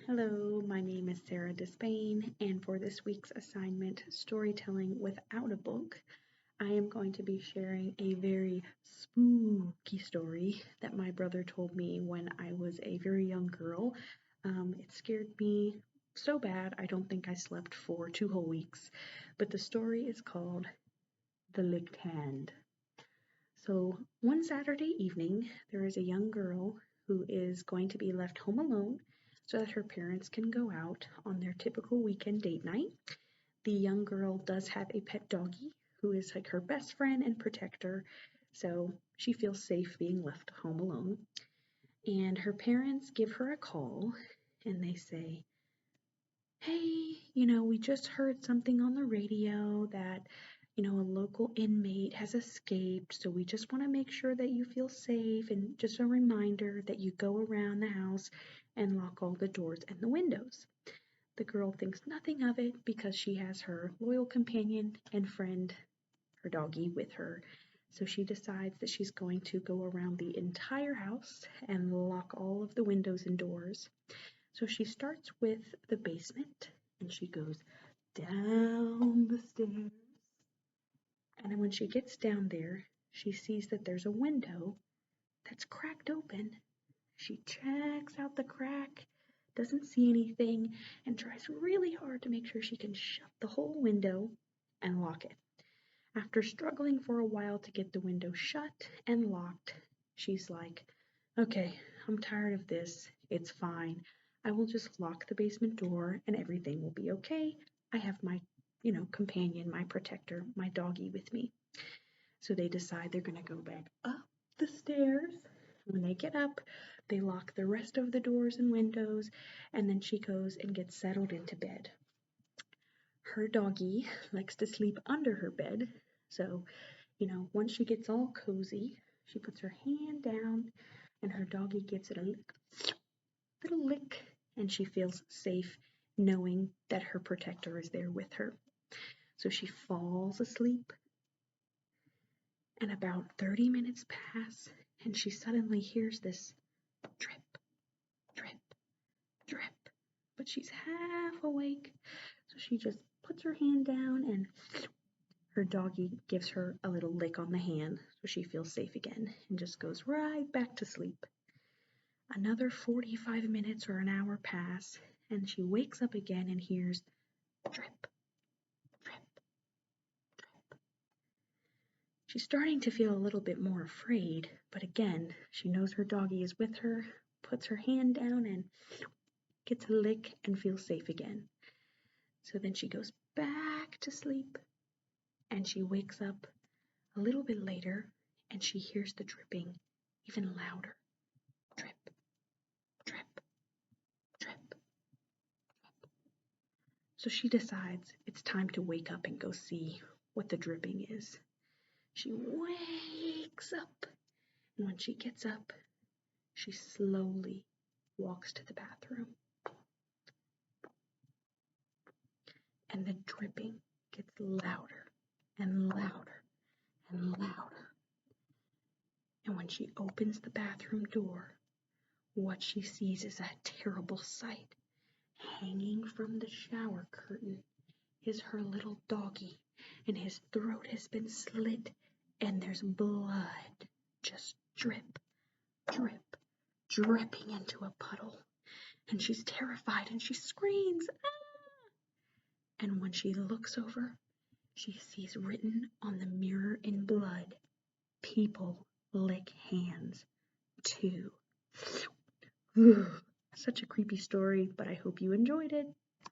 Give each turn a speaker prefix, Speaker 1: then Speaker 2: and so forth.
Speaker 1: Hello, my name is Sarah Despain, and for this week's assignment, Storytelling Without a Book, I am going to be sharing a very spooky story that my brother told me when I was a very young girl. It scared me so bad, I don't think I slept for 2 whole weeks, but the story is called The Licked Hand. So, one Saturday evening, there is a young girl who is going to be left home alone so that her parents can go out on their typical weekend date night. The young girl does have a pet doggie who is like her best friend and protector, so she feels safe being left home alone. And her parents give her a call and they say, "Hey, we just heard something on the radio that a local inmate has escaped, so we just want to make sure that you feel safe, and just a reminder that you go around the house and lock all the doors and the windows." The girl thinks nothing of it because she has her loyal companion and friend, her doggie, with her. So she decides that she's going to go around the entire house and lock all of the windows and doors. So she starts with the basement and she goes down the stairs. And when she gets down there, she sees that there's a window that's cracked open. She checks out the crack, doesn't see anything, and tries really hard to make sure she can shut the whole window and lock it. After struggling for a while to get the window shut and locked, she's like, "Okay, I'm tired of this. It's fine. I will just lock the basement door and everything will be okay. I have my, companion, my protector, my doggie with me." So they decide they're going to go back up the stairs. When they get up, they lock the rest of the doors and windows, and then she goes and gets settled into bed. Her doggie likes to sleep under her bed, so, once she gets all cozy, she puts her hand down, and her doggie gives it a little lick, and she feels safe knowing that her protector is there with her. So she falls asleep, and about 30 minutes pass, and she suddenly hears this drip, drip, drip, but she's half awake, so she just puts her hand down, and her doggie gives her a little lick on the hand, so she feels safe again, and just goes right back to sleep. Another 45 minutes or an hour pass, and she wakes up again and hears drip, drip, drip. She's starting to feel a little bit more afraid, but again, she knows her doggie is with her, puts her hand down and gets a lick and feels safe again. So then she goes back to sleep, and she wakes up a little bit later, and she hears the dripping even louder. Drip, drip, drip, drip. So she decides it's time to wake up and go see what the dripping is. She wakes up, and when she gets up, she slowly walks to the bathroom. And the dripping gets louder and louder and louder. And when she opens the bathroom door, what she sees is a terrible sight. Hanging from the shower curtain is her little doggie, and his throat has been slit, and there's blood just drip, drip, dripping into a puddle. And she's terrified and she screams, "Ah!" And when she looks over, she sees written on the mirror in blood, "People lick hands too." Such a creepy story, but I hope you enjoyed it.